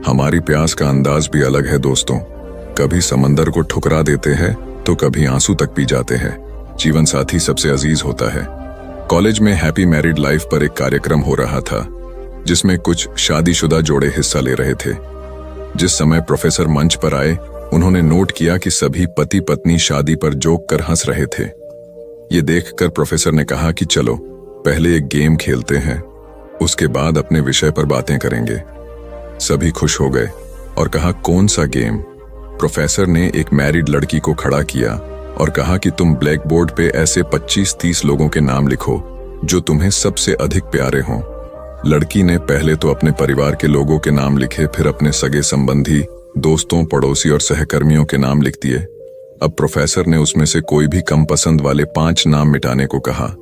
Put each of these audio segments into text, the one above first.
हमारी प्यास का अंदाज भी अलग है दोस्तों। कभी समंदर को ठुकरा देते हैं तो कभी आंसू तक पी जाते हैं। जीवन साथी सबसे अजीज होता है। कॉलेज में हैप्पी मैरिड लाइफ पर एक कार्यक्रम हो रहा था जिसमें कुछ शादीशुदा जोड़े हिस्सा ले रहे थे। जिस समय प्रोफेसर मंच पर आए, उन्होंने नोट किया कि सभी पति पत्नी शादी पर जोक कर हंस रहे थे। ये देखकर प्रोफेसर ने कहा कि चलो पहले एक गेम खेलते हैं, उसके बाद अपने विषय पर बातें करेंगे। सभी खुश हो गए और कहा, कौन सा गेम? प्रोफेसर ने एक मैरिड लड़की को खड़ा किया और कहा कि तुम ब्लैक बोर्ड पे ऐसे 25-30 लोगों के नाम लिखो जो तुम्हें सबसे अधिक प्यारे हों। लड़की ने पहले तो अपने परिवार के लोगों के नाम लिखे, फिर अपने सगे संबंधी, दोस्तों, पड़ोसी और सहकर्मियों के नाम लिख दिए। अब प्रोफेसर ने उसमें से कोई भी कम पसंद वाले 5 नाम मिटाने को कहा।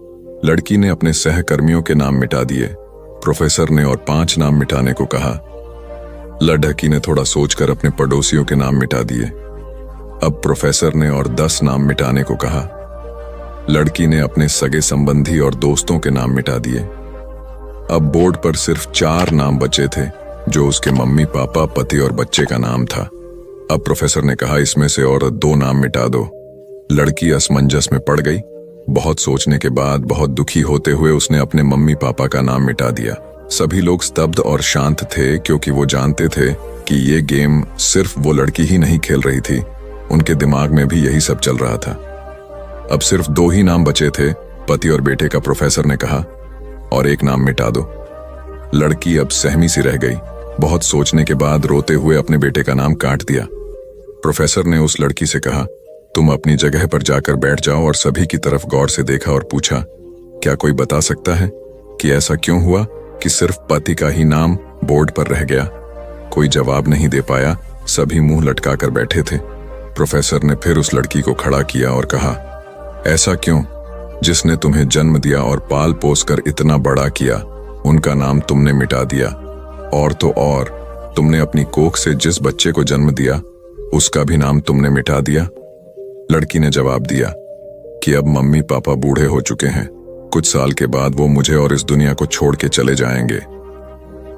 लड़की ने अपने सहकर्मियों के नाम मिटा दिए। प्रोफेसर ने और 5 नाम मिटाने को कहा। लड़की ने थोड़ा सोचकर अपने पड़ोसियों के नाम मिटा दिए। अब प्रोफेसर ने और 10 नाम मिटाने को कहा। लड़की ने अपने सगे संबंधी और दोस्तों के नाम मिटा दिए। अब बोर्ड पर सिर्फ 4 नाम बचे थे जो उसके मम्मी पापा, पति और बच्चे का नाम था। अब प्रोफेसर ने कहा, इसमें से और 2 नाम मिटा दो। लड़की असमंजस में पड़ गई। बहुत सोचने के बाद, बहुत दुखी होते हुए उसने अपने मम्मी पापा का नाम मिटा दिया। सभी लोग स्तब्ध और शांत थे क्योंकि वो जानते थे कि ये गेम सिर्फ वो लड़की ही नहीं खेल रही थी, उनके दिमाग में भी यही सब चल रहा था। अब सिर्फ 2 ही नाम बचे थे, पति और बेटे का। प्रोफेसर ने कहा, और एक नाम मिटा दो। लड़की अब सहमी सी रह गई। बहुत सोचने के बाद रोते हुए अपने बेटे का नाम काट दिया। प्रोफेसर ने उस लड़की से कहा, तुम अपनी जगह पर जाकर बैठ जाओ, और सभी की तरफ गौर से देखा और पूछा, क्या कोई बता सकता है कि ऐसा क्यों हुआ कि सिर्फ पति का ही नाम बोर्ड पर रह गया? कोई जवाब नहीं दे पाया। सभी मुंह लटका कर बैठे थे। प्रोफेसर ने फिर उस लड़की को खड़ा किया और कहा, ऐसा क्यों? जिसने तुम्हें जन्म दिया और पाल पोस कर इतना बड़ा किया, उनका नाम तुमने मिटा दिया। और तो और, तुमने अपनी कोख से जिस बच्चे को जन्म दिया, उसका भी नाम तुमने मिटा दिया। लड़की ने जवाब दिया कि अब मम्मी पापा बूढ़े हो चुके हैं। कुछ साल के बाद वो मुझे और इस दुनिया को छोड़ के चले जाएंगे।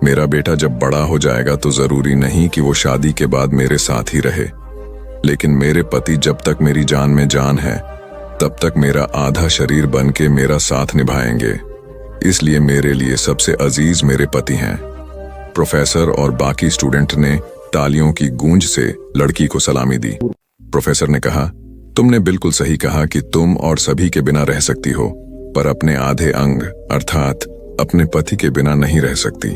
मेरा बेटा जब बड़ा हो जाएगा तो जरूरी नहीं कि वो शादी के बाद मेरे साथ ही रहे, लेकिन मेरे पति जब तक मेरी जान में जान है, तब तक मेरा आधा शरीर बन के मेरा साथ निभाएंगे। इसलिए मेरे लिए सबसे अजीज मेरे पति हैं। प्रोफेसर और बाकी स्टूडेंट ने तालियों की गूंज से लड़की को सलामी दी। प्रोफेसर ने कहा, तुमने बिल्कुल सही कहा कि तुम और सभी के बिना रह सकती हो, पर अपने आधे अंग अर्थात अपने पति के बिना नहीं रह सकती।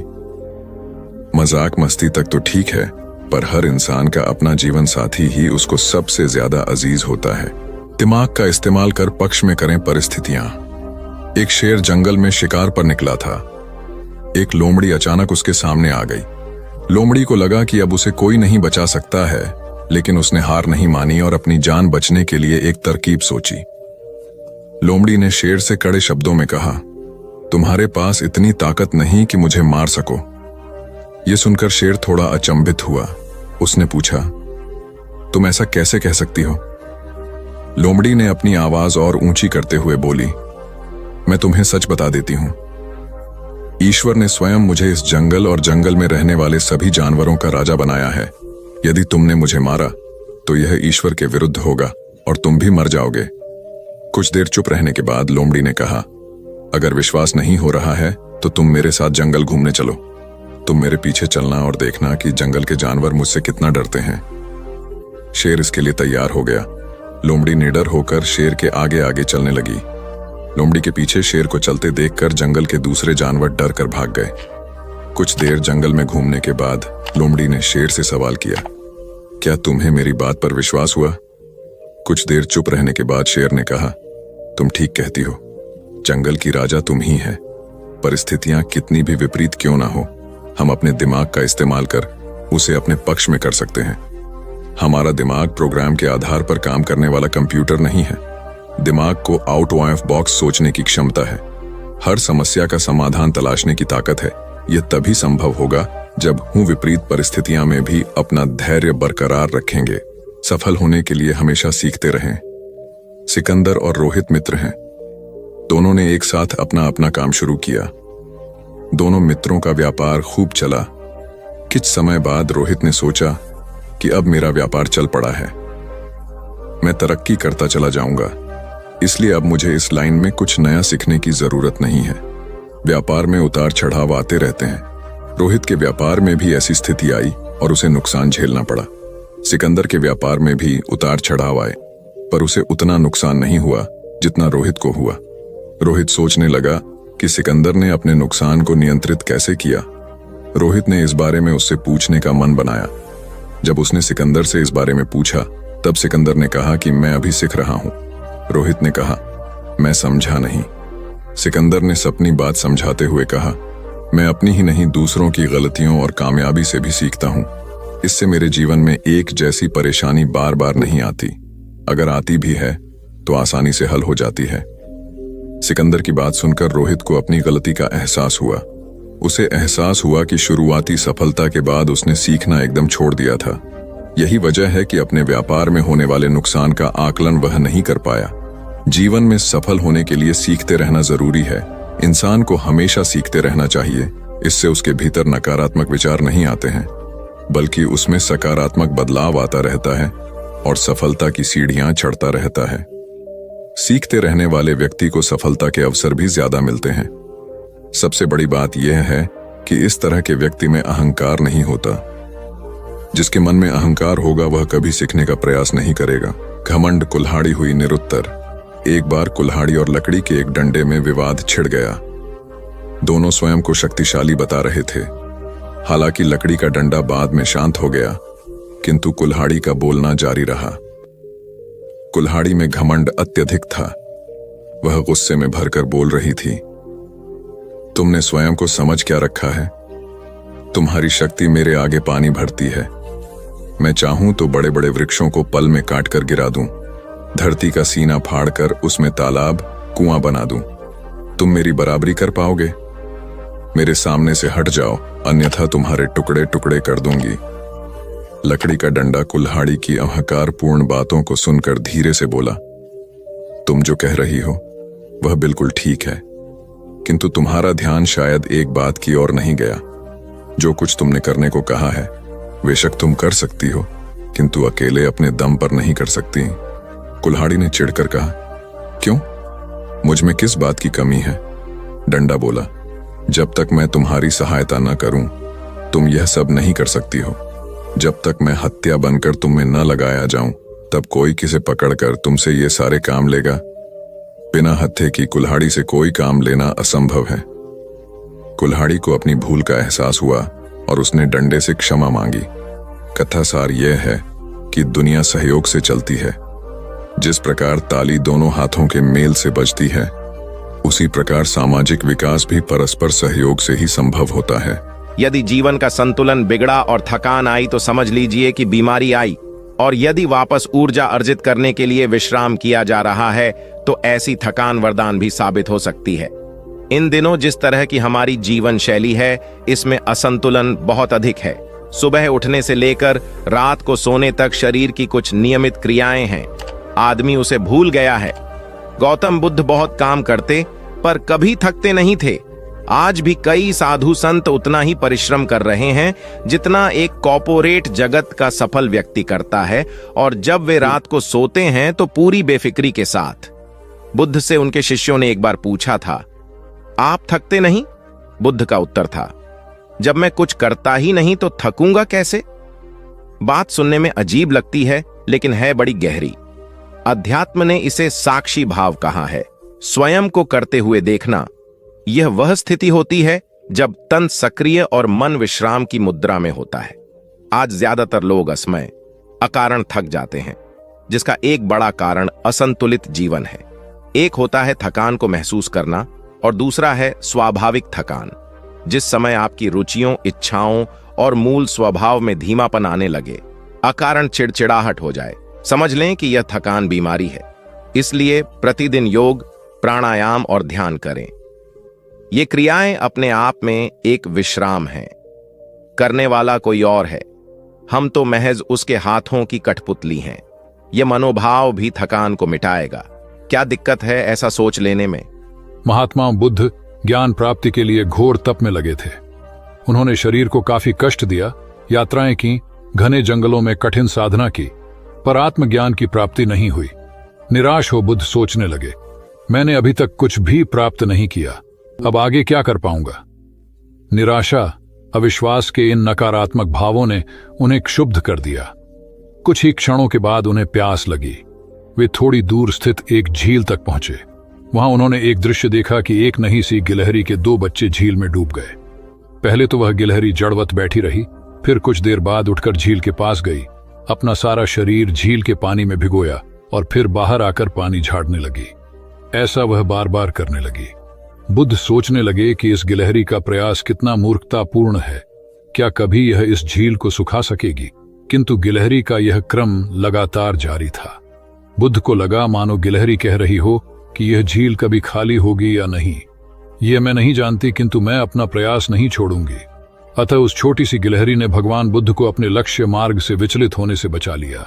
मजाक मस्ती तक तो ठीक है, पर हर इंसान का अपना जीवन साथी ही उसको सबसे ज्यादा अजीज होता है। दिमाग का इस्तेमाल कर पक्ष में करें परिस्थितियां। एक शेर जंगल में शिकार पर निकला था। एक लोमड़ी अचानक उसके सामने आ गई। लोमड़ी को लगा कि अब उसे कोई नहीं बचा सकता है, लेकिन उसने हार नहीं मानी और अपनी जान बचने के लिए एक तरकीब सोची। लोमड़ी ने शेर से कड़े शब्दों में कहा, तुम्हारे पास इतनी ताकत नहीं कि मुझे मार सको। यह सुनकर शेर थोड़ा अचंभित हुआ। उसने पूछा, तुम ऐसा कैसे कह सकती हो? लोमड़ी ने अपनी आवाज और ऊंची करते हुए बोली, मैं तुम्हें सच बता देती हूं। ईश्वर ने स्वयं मुझे इस जंगल और जंगल में रहने वाले सभी जानवरों का राजा बनाया है। यदि तुमने मुझे मारा तो यह ईश्वर के विरुद्ध होगा और तुम भी मर जाओगे। कुछ देर चुप रहने के बाद लोमड़ी ने कहा, अगर विश्वास नहीं हो रहा है तो तुम मेरे साथ जंगल घूमने चलो। तुम मेरे पीछे चलना और देखना कि जंगल के जानवर मुझसे कितना डरते हैं। शेर इसके लिए तैयार हो गया। लोमड़ी निडर होकर शेर के आगे आगे चलने लगी। लोमड़ी के पीछे शेर को चलते देखकर जंगल के दूसरे जानवर डर कर भाग गए। कुछ देर जंगल में घूमने के बाद लोमड़ी ने शेर से सवाल किया, क्या तुम्हें मेरी बात पर विश्वास हुआ? कुछ देर चुप रहने के बाद शेर ने कहा, तुम ठीक कहती हो। जंगल की राजा तुम ही है। परिस्थितियां कितनी भी विपरीत क्यों ना हो, हम अपने दिमाग का इस्तेमाल कर उसे अपने पक्ष में कर सकते हैं। हमारा दिमाग प्रोग्राम के आधार पर काम करने वाला कंप्यूटर नहीं है। दिमाग को आउट ऑफ बॉक्स सोचने की क्षमता है। हर समस्या का समाधान तलाशने की ताकत है। यह तभी संभव होगा जब हम विपरीत परिस्थितियां में भी अपना धैर्य बरकरार रखेंगे। सफल होने के लिए हमेशा सीखते रहें। सिकंदर और रोहित मित्र हैं। दोनों ने एक साथ अपना अपना काम शुरू किया। दोनों मित्रों का व्यापार खूब चला। कुछ समय बाद रोहित ने सोचा कि अब मेरा व्यापार चल पड़ा है, मैं तरक्की करता चला जाऊंगा, इसलिए अब मुझे इस लाइन में कुछ नया सीखने की जरूरत नहीं है। व्यापार में उतार चढ़ाव आते रहते हैं। रोहित के व्यापार में भी ऐसी स्थिति आई और उसे नुकसान झेलना पड़ा। सिकंदर के व्यापार में भी उतार चढ़ाव आए, पर उसे उतना नुकसान नहीं हुआ जितना रोहित को हुआ। रोहित सोचने लगा कि सिकंदर ने अपने नुकसान को नियंत्रित कैसे किया। रोहित ने इस बारे में उससे पूछने का मन बनाया। जब उसने सिकंदर से इस बारे में पूछा, तब सिकंदर ने कहा कि मैं अभी सीख रहा हूं। रोहित ने कहा, मैं समझा नहीं। सिकंदर ने अपनी बात समझाते हुए कहा, मैं अपनी ही नहीं दूसरों की गलतियों और कामयाबी से भी सीखता हूं। इससे मेरे जीवन में एक जैसी परेशानी बार बार नहीं आती। अगर आती भी है तो आसानी से हल हो जाती है। सिकंदर की बात सुनकर रोहित को अपनी गलती का एहसास हुआ। उसे एहसास हुआ कि शुरुआती सफलता के बाद उसने सीखना एकदम छोड़ दिया था। यही वजह है कि अपने व्यापार में होने वाले नुकसान का आकलन वह नहीं कर पाया। जीवन में सफल होने के लिए सीखते रहना जरूरी है। इंसान को हमेशा सीखते रहना चाहिए। इससे उसके भीतर नकारात्मक विचार नहीं आते हैं, बल्कि उसमें सकारात्मक बदलाव आता रहता है और सफलता की सीढ़ियां चढ़ता रहता है। सीखते रहने वाले व्यक्ति को सफलता के अवसर भी ज्यादा मिलते हैं। सबसे बड़ी बात यह है कि इस तरह के व्यक्ति में अहंकार नहीं होता। जिसके मन में अहंकार होगा वह कभी सीखने का प्रयास नहीं करेगा। घमंड कुल्हाड़ी हुई निरुत्तर। एक बार कुल्हाड़ी और लकड़ी के एक डंडे में विवाद छिड़ गया। दोनों स्वयं को शक्तिशाली बता रहे थे। हालांकि लकड़ी का डंडा बाद में शांत हो गया, किंतु कुल्हाड़ी का बोलना जारी रहा। कुल्हाड़ी में घमंड अत्यधिक था। वह गुस्से में भरकर बोल रही थी, तुमने स्वयं को समझ क्या रखा है? तुम्हारी शक्ति मेरे आगे पानी भरती है। मैं चाहूं तो बड़े बड़े वृक्षों को पल में काट कर गिरा दूं, धरती का सीना फाड़कर उसमें तालाब कुआं बना दूं। तुम मेरी बराबरी कर पाओगे? मेरे सामने से हट जाओ, अन्यथा तुम्हारे टुकड़े टुकड़े कर दूंगी। लकड़ी का डंडा कुल्हाड़ी की अहंकारपूर्ण बातों को सुनकर धीरे से बोला, तुम जो कह रही हो वह बिल्कुल ठीक है, किंतु तुम्हारा ध्यान शायद एक बात की ओर नहीं गया। जो कुछ तुमने करने को कहा है बेशक तुम कर सकती हो, किंतु अकेले अपने दम पर नहीं कर सकती। कुल्हाड़ी ने चिढ़कर कहा, क्यों? मुझ में किस बात की कमी है? डंडा बोला, जब तक मैं तुम्हारी सहायता न करूं तुम यह सब नहीं कर सकती हो। जब तक मैं हत्या बनकर तुम में न लगाया जाऊं तब कोई किसे पकड़कर तुमसे ये सारे काम लेगा? बिना हत्थे की कुल्हाड़ी से कोई काम लेना असंभव है। कुल्हाड़ी को अपनी भूल का एहसास हुआ और उसने डंडे से क्षमा मांगी। कथा सार यह है कि दुनिया सहयोग से चलती है। जिस प्रकार ताली दोनों हाथों के मेल से बजती है, उसी प्रकार सामाजिक विकास भी परस्पर सहयोग से ही संभव होता है। यदि जीवन का संतुलन बिगड़ा और थकान आई तो समझ लीजिए कि बीमारी आई, और यदि वापस ऊर्जा अर्जित करने के लिए विश्राम किया जा रहा है तो ऐसी थकान वरदान भी साबित हो सकती है। इन दिनों जिस तरह की हमारी जीवन शैली है, इसमें असंतुलन बहुत अधिक है। सुबह उठने से लेकर रात को सोने तक शरीर की कुछ नियमित क्रियाएं हैं, आदमी उसे भूल गया है। गौतम बुद्ध बहुत काम करते पर कभी थकते नहीं थे। आज भी कई साधु संत उतना ही परिश्रम कर रहे हैं जितना एक कॉर्पोरेट जगत का सफल व्यक्ति करता है, और जब वे रात को सोते हैं तो पूरी बेफिक्री के साथ। बुद्ध से उनके शिष्यों ने एक बार पूछा था, आप थकते नहीं? बुद्ध का उत्तर था, जब मैं कुछ करता ही नहीं तो थकूंगा कैसे? बात सुनने में अजीब लगती है, लेकिन है बड़ी गहरी। अध्यात्म ने इसे साक्षी भाव कहा है। स्वयं को करते हुए देखना, यह वह स्थिति होती है जब तन सक्रिय और मन विश्राम की मुद्रा में होता है। आज ज्यादातर लोग असमय, अकारण थक जाते हैं, जिसका एक बड़ा कारण असंतुलित जीवन है। एक होता है थकान को महसूस करना और दूसरा है स्वाभाविक थकान। जिस समय आपकी रुचियों, इच्छाओं और मूल स्वभाव में धीमापन आने लगे, अकारण चिड़चिड़ाहट हो जाए, समझ लें कि यह थकान बीमारी है। इसलिए प्रतिदिन योग, प्राणायाम और ध्यान करें। ये क्रियाएं अपने आप में एक विश्राम है। करने वाला कोई और है, हम तो महज उसके हाथों की कठपुतली हैं। यह मनोभाव भी थकान को मिटाएगा। क्या दिक्कत है ऐसा सोच लेने में? महात्मा बुद्ध ज्ञान प्राप्ति के लिए घोर तप में लगे थे। उन्होंने शरीर को काफी कष्ट दिया, यात्राएं की, घने जंगलों में कठिन साधना की, पर आत्मज्ञान की प्राप्ति नहीं हुई। निराश हो बुद्ध सोचने लगे, मैंने अभी तक कुछ भी प्राप्त नहीं किया, अब आगे क्या कर पाऊंगा। निराशा, अविश्वास के इन नकारात्मक भावों ने उन्हें क्षुब्ध कर दिया। कुछ ही क्षणों के बाद उन्हें प्यास लगी। वे थोड़ी दूर स्थित एक झील तक पहुंचे। वहां उन्होंने एक दृश्य देखा कि एक नन्ही सी गिलहरी के 2 बच्चे झील में डूब गए। पहले तो वह गिलहरी जड़वत बैठी रही, फिर कुछ देर बाद उठकर झील के पास गई, अपना सारा शरीर झील के पानी में भिगोया और फिर बाहर आकर पानी झाड़ने लगी। ऐसा वह बार बार करने लगी। बुद्ध सोचने लगे कि इस गिलहरी का प्रयास कितना मूर्खतापूर्ण है। क्या कभी यह इस झील को सुखा सकेगी? किंतु गिलहरी का यह क्रम लगातार जारी था। बुद्ध को लगा मानो गिलहरी कह रही हो कि यह झील कभी खाली होगी या नहीं, यह मैं नहीं जानती, किंतु मैं अपना प्रयास नहीं छोड़ूंगी। अतः उस छोटी सी गिलहरी ने भगवान बुद्ध को अपने लक्ष्य मार्ग से विचलित होने से बचा लिया।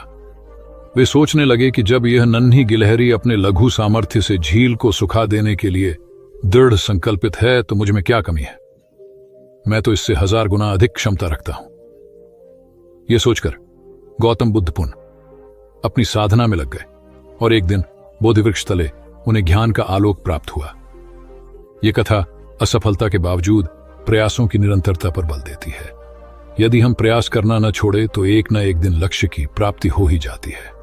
वे सोचने लगे कि जब यह नन्ही गिलहरी अपने लघु सामर्थ्य से झील को सुखा देने के लिए दृढ़ संकल्पित है, तो मुझ में क्या कमी है? मैं तो इससे 1000 गुना अधिक क्षमता रखता हूं। यह सोचकर गौतम बुद्ध पुनः अपनी साधना में लग गए और एक दिन बोधिवृक्ष तले उन्हें ज्ञान का आलोक प्राप्त हुआ। यह कथा असफलता के बावजूद प्रयासों की निरंतरता पर बल देती है। यदि हम प्रयास करना न छोड़े तो एक न एक दिन लक्ष्य की प्राप्ति हो ही जाती है।